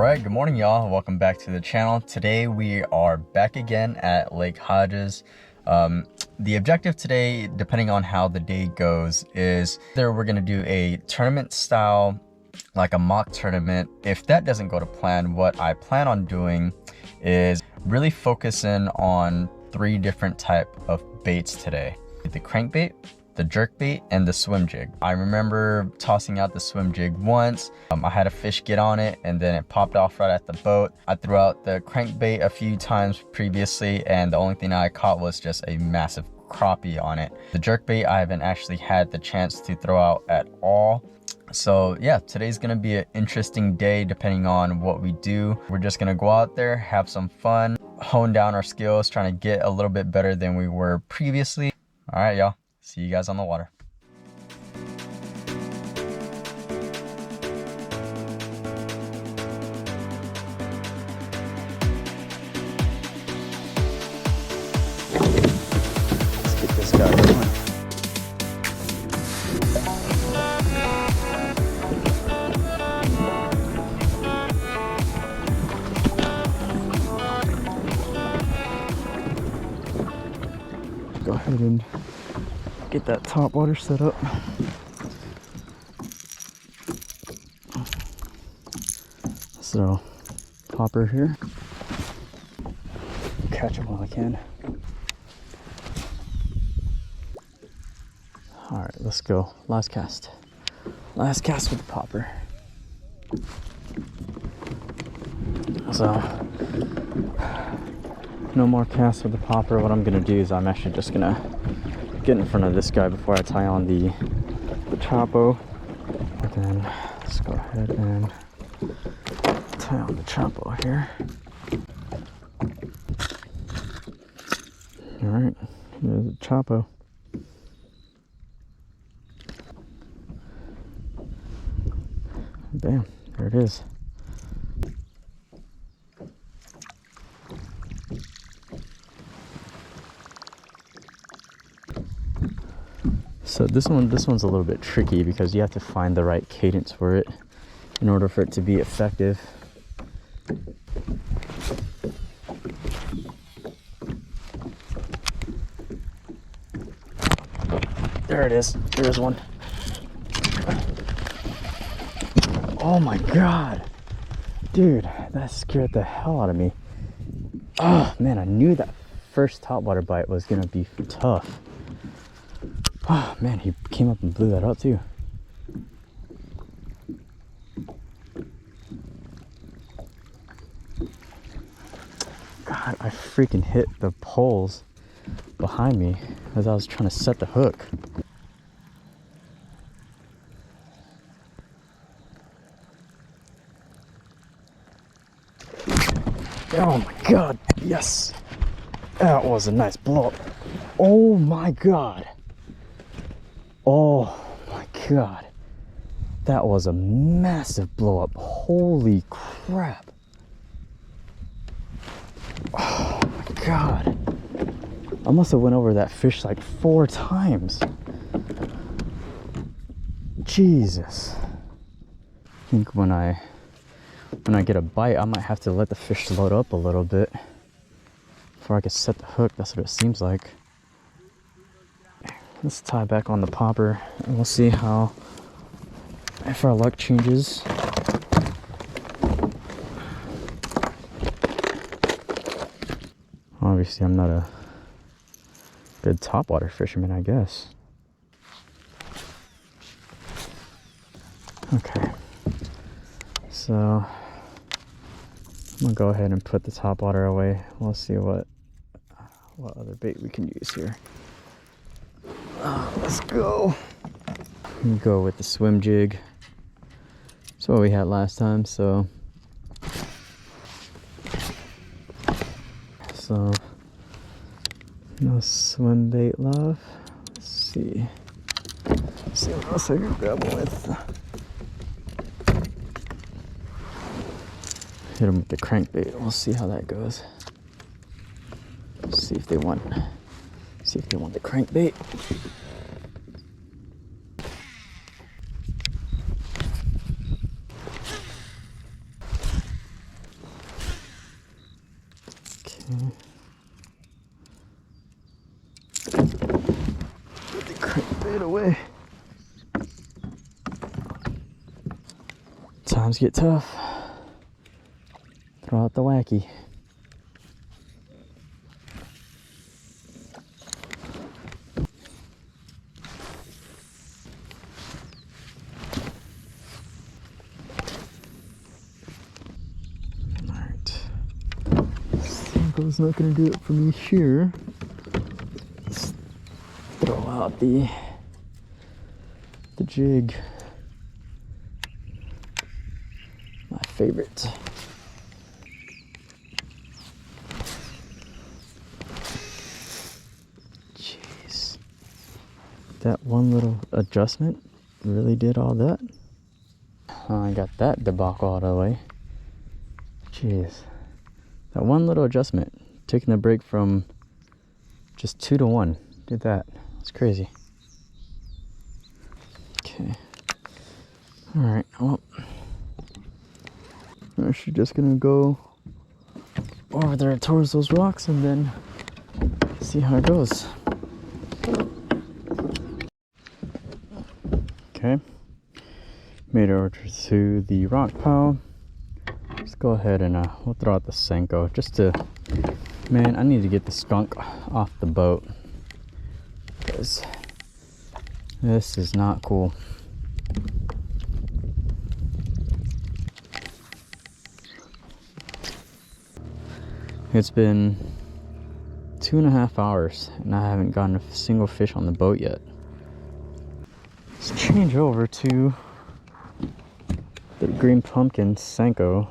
Alright, good morning y'all. Welcome back to the channel. Today we are back again at Lake Hodges. The objective today, depending on how the day goes, is either we're going to do a tournament style, like a mock tournament. If that doesn't go to plan, what I plan on doing is really focusing on 3 different type of baits today. The crankbait, the jerkbait, and the swim jig. I remember tossing out the swim jig once. I had a fish get on it and then it popped off right at the boat. I threw out the crankbait a few times previously and the only thing I caught was just a massive crappie on it. The jerkbait I haven't actually had the chance to throw out at all. So yeah, today's gonna be an interesting day depending on what we do. We're just gonna go out there, have some fun, hone down our skills, trying to get a little bit better than we were previously. All right, y'all. See you guys on the water. Let's get this guy going. Go ahead and get that top water set up. So, popper here. Catch him while I can. Alright, let's go. Last cast. Last cast with the popper. So, no more casts with the popper. What I'm gonna do is I'm actually just gonna get in front of this guy before I tie on the chopo. And then let's go ahead and tie on the chopo here. Alright, there's the chopo. Bam, there it is. So this one's a little bit tricky because you have to find the right cadence for it in order for it to be effective. There it is. There's one. Oh my god. Dude, that scared the hell out of me. Oh man, I knew that first topwater bite was gonna be tough. Oh man, he came up and blew that up too. God, I freaking hit the poles behind me as I was trying to set the hook. Oh my god, yes! That was a nice blow up. Oh my god! Oh my god, that was a massive blow up. Holy crap. Oh my god, I must have went over that fish like 4 times. Jesus. I think when I get a bite, I might have to let the fish load up a little bit before I can set the hook. That's what it seems like. Let's tie back on the popper and we'll see how, if our luck changes. Obviously I'm not a good topwater fisherman, I guess. Okay, so I'm gonna go ahead and put the topwater away. We'll see what other bait we can use here. Let's go. Go with the swim jig. That's what we had last time, so no swim bait, love. Let's see what else I can grab with. Hit them with the crankbait. We'll see how that goes. See if they want the crankbait. bait away. Times get tough. Throw out the wacky. It's not going to do it for me here. Let's throw out the jig. My favorite. Jeez. That one little adjustment really did all that. I got that debacle out of the way. Jeez. That one little adjustment, taking the break from just 2 to 1, did that. It's crazy. Okay. All right. Well, I'm actually just gonna go over there towards those rocks and then see how it goes. Okay. Made it over to the rock pile. Let's go ahead and we'll throw out the Senko just to, man, I need to get the skunk off the boat because this is not cool. It's been 2.5 hours and I haven't gotten a single fish on the boat yet. Let's change over to the green pumpkin Senko.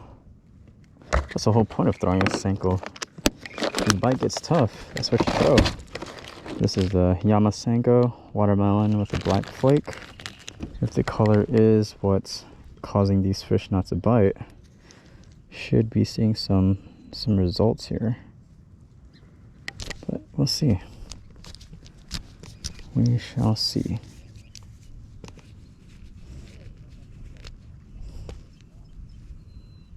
That's the whole point of throwing a Senko. If the bite gets tough, that's what you throw. This is the Yama Senko watermelon with a black flake. If the color is what's causing these fish not to bite, should be seeing some results here. But we'll see. We shall see.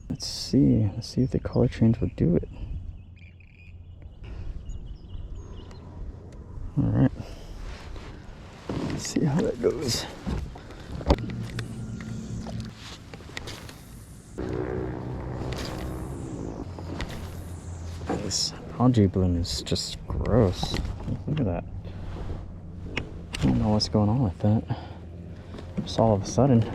Let's see if the color change will do it. All right, let's see how that goes. This algae bloom is just gross. Look at that. I don't know what's going on with that. Just all of a sudden.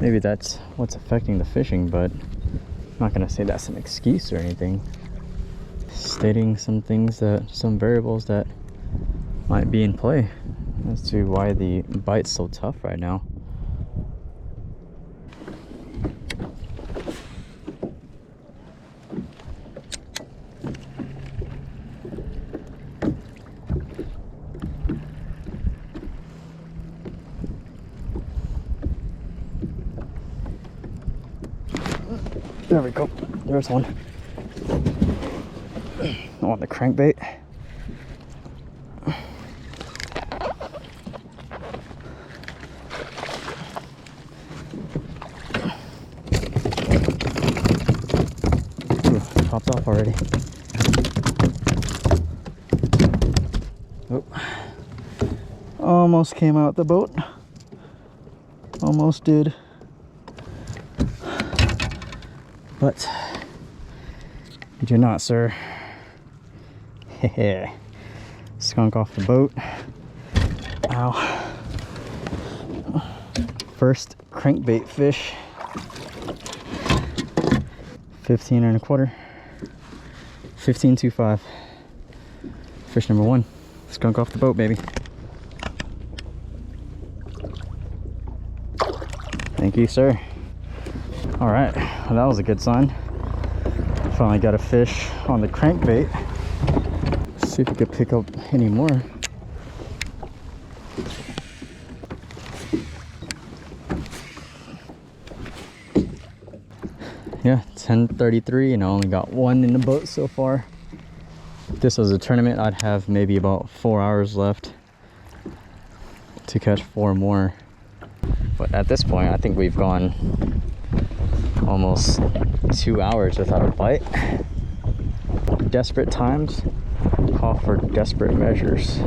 Maybe that's what's affecting the fishing, but I'm not gonna say that's an excuse or anything. Stating some things some variables that might be in play as to why the bite's so tough right now. There we go. There's one. On the crankbait. Ooh, popped off already. Oh. Almost came out the boat. Almost did. But you do not, sir. Hehe. Skunk off the boat. Ow. First crankbait fish. 15.25. 15.25. Fish number 1. Skunk off the boat, baby. Thank you, sir. All right, well, that was a good sign. Finally got a fish on the crankbait. Let's see if we could pick up any more. Yeah, 10:33 and I only got 1 in the boat so far. If this was a tournament, I'd have maybe about 4 hours left to catch 4 more. But at this point, I think we've gone almost 2 hours without a bite. Desperate times call for desperate measures.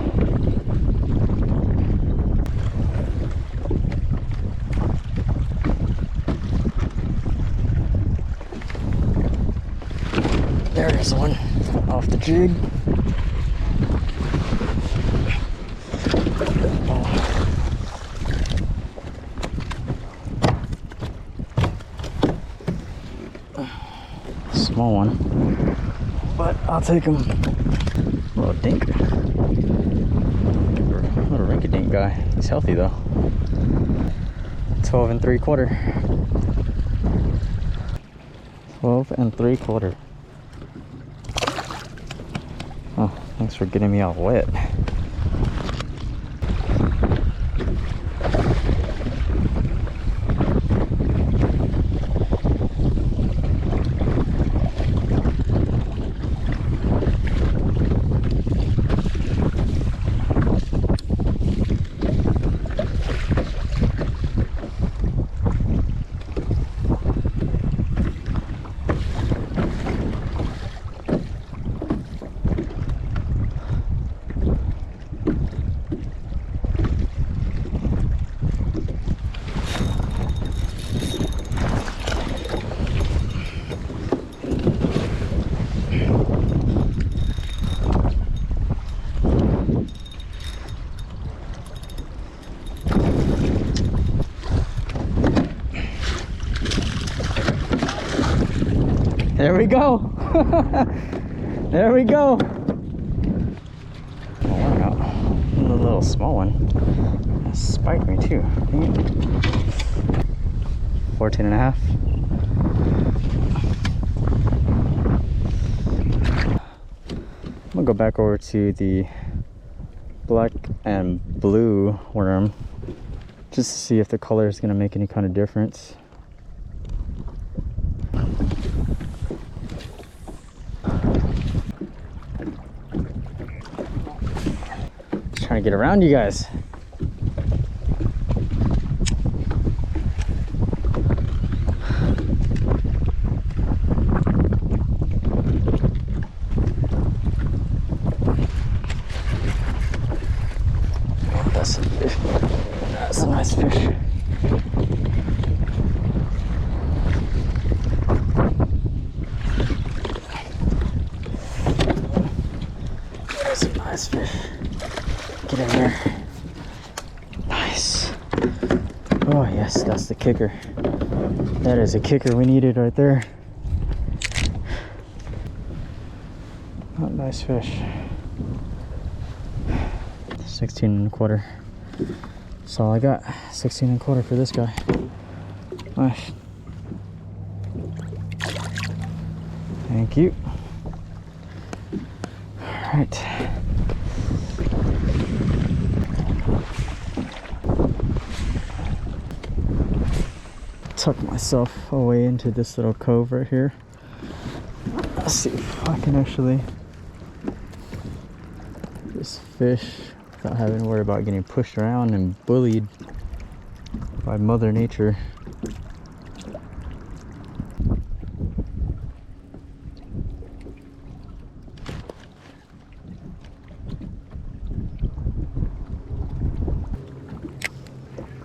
There's one off the jig. Small one, but I'll take him. Little dink. Little rinky-dink guy. He's healthy though. 12 3/4. 12 3/4. Oh, thanks for getting me all wet. There we go. There we go. Oh, wow. A little small one. That spiked me too. 14 and a half. I'm gonna go back over to the black and blue worm just to see if the color is gonna make any kind of difference. Trying to get around you guys. Oh, that's a fish. That's a nice fish. That's a nice fish. Get in there. Nice. Oh yes, that's the kicker. That is a kicker we needed right there. Oh, nice fish. 16 1/4. That's all I got. 16 1/4 for this guy. Nice. Thank you. All right. Tuck myself away into this little cove right here. Let's see if I can actually just fish without having to worry about getting pushed around and bullied by Mother Nature.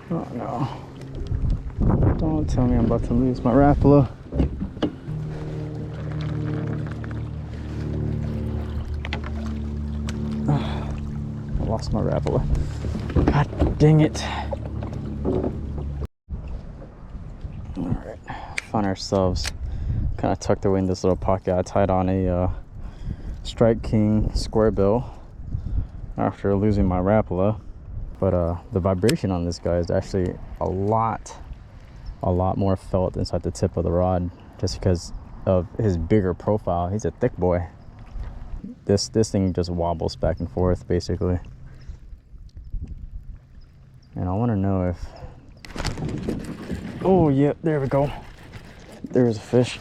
Oh no. Don't tell me I'm about to lose my Rapala. I lost my Rapala. God dang it. Alright, find ourselves kind of tucked away in this little pocket. I tied on a Strike King square bill after losing my Rapala. But the vibration on this guy is actually a lot more felt inside the tip of the rod, just because of his bigger profile. He's a thick boy. This thing just wobbles back and forth basically, and I want to know if, oh yeah, there we go, there's a fish,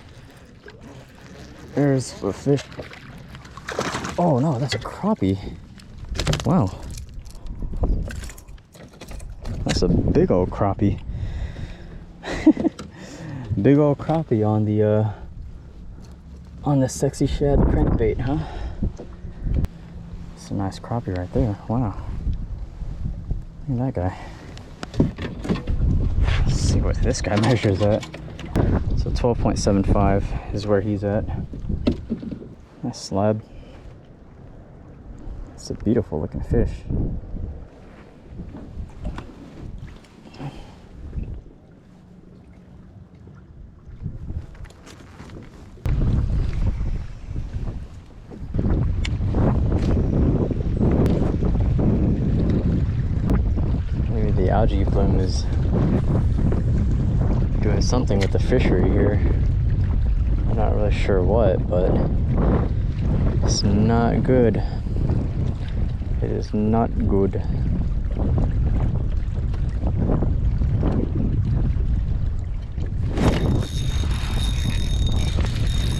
there's a fish. Oh no, that's a crappie. Wow, that's a big old crappie. Big old crappie on the Sexy Shad crankbait, huh? It's a nice crappie right there. Wow. Look at that guy. Let's see what this guy measures at. So 12.75 is where he's at. Nice slab. It's a beautiful looking fish. Maybe the algae bloom is doing something with the fishery here. I'm not really sure what, but it's not good. It is not good.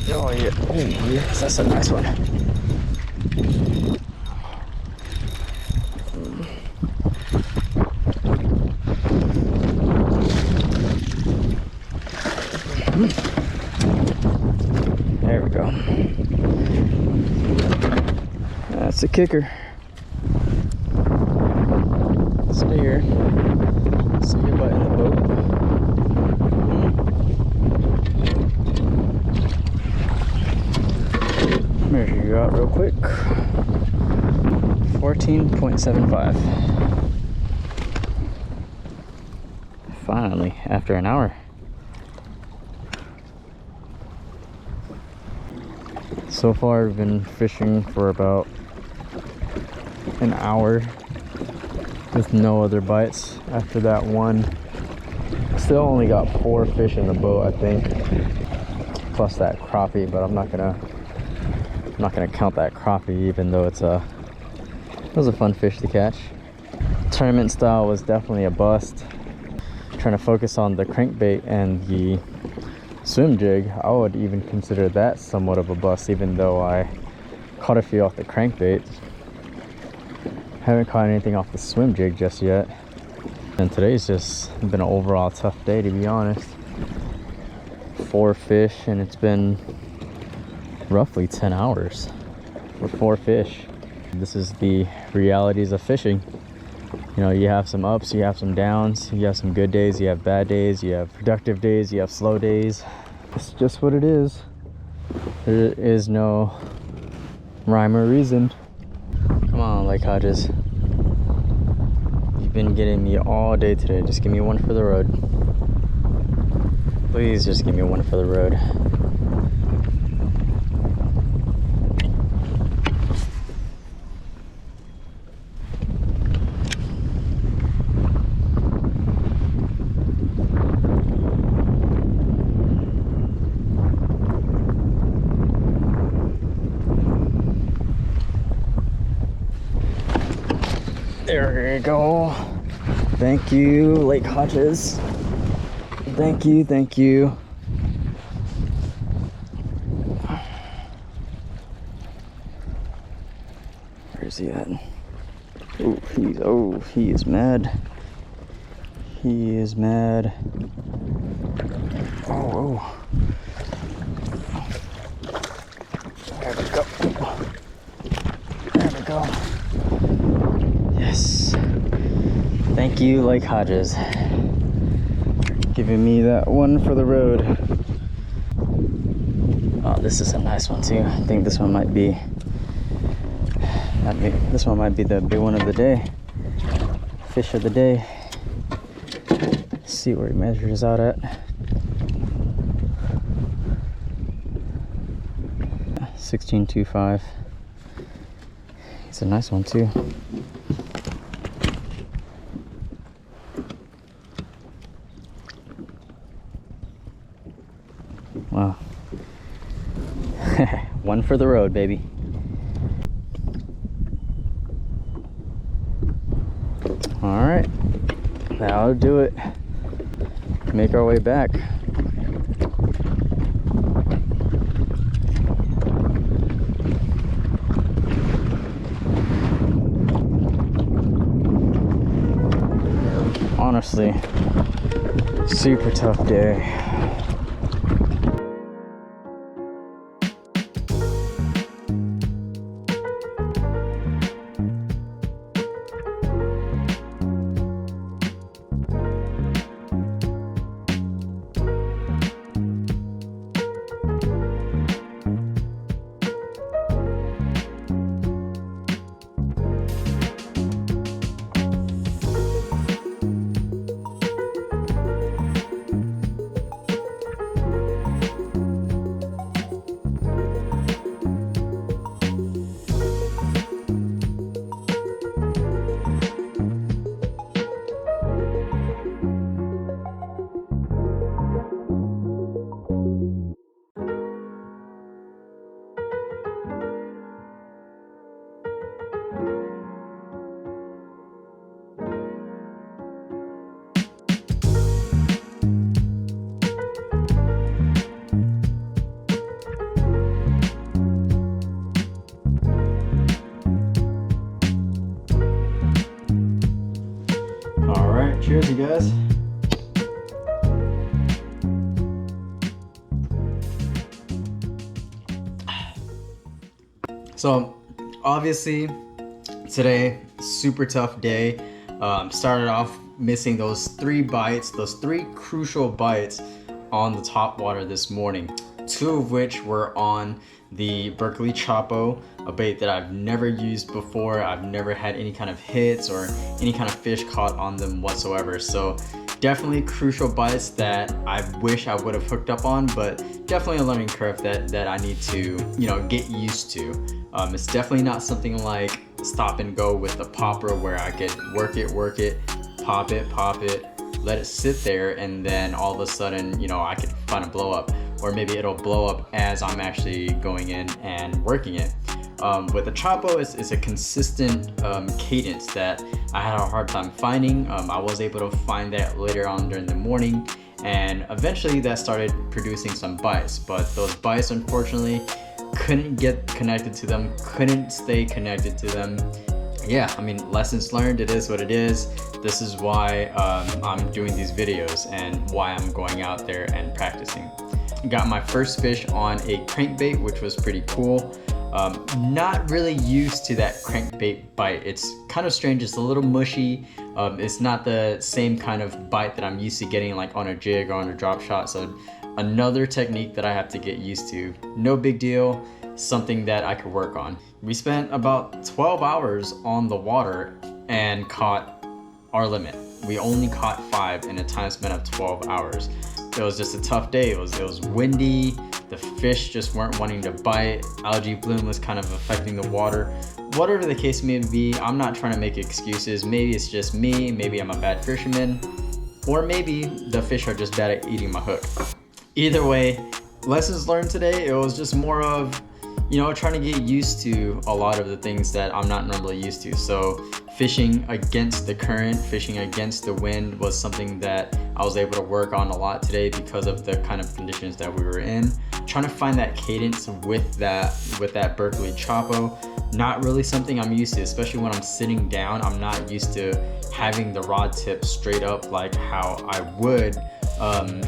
Oh yeah, oh yes, that's a nice one. There we go. That's a kicker. Stay here. See your butt in the boat. Measure you out real quick. 14.75. Finally, after an hour. So far, I've been fishing for about an hour with no other bites. After that one, still only got 4 fish in the boat, I think, plus that crappie. But I'm not gonna count that crappie, even though it was a fun fish to catch. Tournament style was definitely a bust. Trying to focus on the crankbait and the swim jig, I would even consider that somewhat of a bust, even though I caught a few off the crankbait. Haven't caught anything off the swim jig just yet. And today's just been an overall tough day, to be honest. 4 fish, and it's been roughly 10 hours for 4 fish. This is the realities of fishing. You know, you have some ups, you have some downs, you have some good days, you have bad days, you have productive days, you have slow days. It's just what it is. There is no rhyme or reason. Come on, Lake Hodges. You've been getting me all day today. Just give me one for the road. Please just give me one for the road. There we go. Thank you, Lake Hodges. Thank you, thank you. Where is he at? Oh, he is mad. He is mad. Oh. There we go. There we go. Yes. Thank you, Lake Hodges. Giving me that one for the road. Oh, this is a nice one too. I think this one might be the big one of the day. Fish of the day. Let's see where he measures out at. 16.25. It's a nice one too. Wow. One for the road, baby. All right, that'll do it. Make our way back. Honestly, super tough day. Cheers, you guys. So obviously today, super tough day. Started off missing those 3 bites, those 3 crucial bites on the top water this morning. 2 of which were on the Berkeley Chopo, a bait that I've never used before. I've never had any kind of hits or any kind of fish caught on them whatsoever. So definitely crucial bites that I wish I would have hooked up on, but definitely a learning curve that I need to, you know, get used to. It's definitely not something like stop and go with the popper where I could work it, pop it, let it sit there, and then all of a sudden, you know, I could find a blow up, or maybe it'll blow up as I'm actually going in and working it. With the Chopo, it's a consistent cadence that I had a hard time finding. I was able to find that later on during the morning, and eventually that started producing some bites, but those bites unfortunately couldn't get connected to them, couldn't stay connected to them. Yeah, I mean, lessons learned, it is what it is. This is why I'm doing these videos and why I'm going out there and practicing. Got my first fish on a crankbait, which was pretty cool. Not really used to that crankbait bite. It's kind of strange, it's a little mushy. It's not the same kind of bite that I'm used to getting like on a jig or on a drop shot. So another technique that I have to get used to. No big deal, something that I could work on. We spent about 12 hours on the water and caught our limit. We only caught 5 in a time span of 12 hours. It was just a tough day. It was windy. The fish just weren't wanting to bite. Algae bloom was kind of affecting the water. Whatever the case may be, I'm not trying to make excuses. Maybe it's just me, maybe I'm a bad fisherman, or maybe the fish are just bad at eating my hook. Either way, lessons learned today, it was just more of, you know, trying to get used to a lot of the things that I'm not normally used to. So fishing against the current, fishing against the wind was something that I was able to work on a lot today because of the kind of conditions that we were in. Trying to find that cadence with that Berkeley Chopo, not really something I'm used to, especially when I'm sitting down. I'm not used to having the rod tip straight up like how I would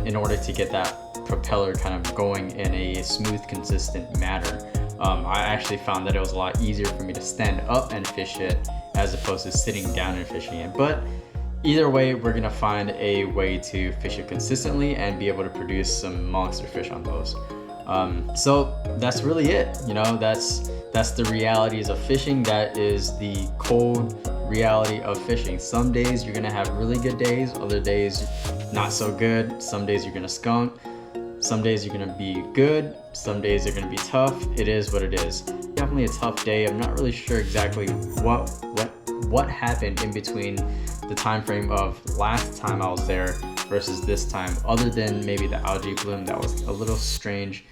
in order to get that propeller kind of going in a smooth, consistent manner. I actually found that it was a lot easier for me to stand up and fish it as opposed to sitting down and fishing it. But either way, we're gonna find a way to fish it consistently and be able to produce some monster fish on those. So that's really it. You know, that's the realities of fishing. That is the cold reality of fishing. Some days you're gonna have really good days, other days not so good. Some days you're gonna skunk. Some days you're gonna be good, some days they're gonna be tough. It is what it is. Definitely a tough day. I'm not really sure exactly what happened in between the time frame of last time I was there versus this time, other than maybe the algae bloom that was a little strange,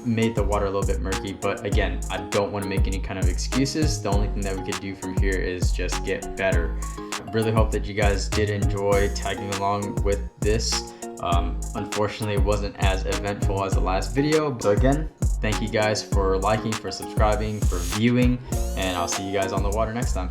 made the water a little bit murky. But again, I don't want to make any kind of excuses. The only thing that we could do from here is just get better. I really hope that you guys did enjoy tagging along with this. Unfortunately, it wasn't as eventful as the last video. So again, thank you guys for liking, for subscribing, for viewing, and I'll see you guys on the water next time.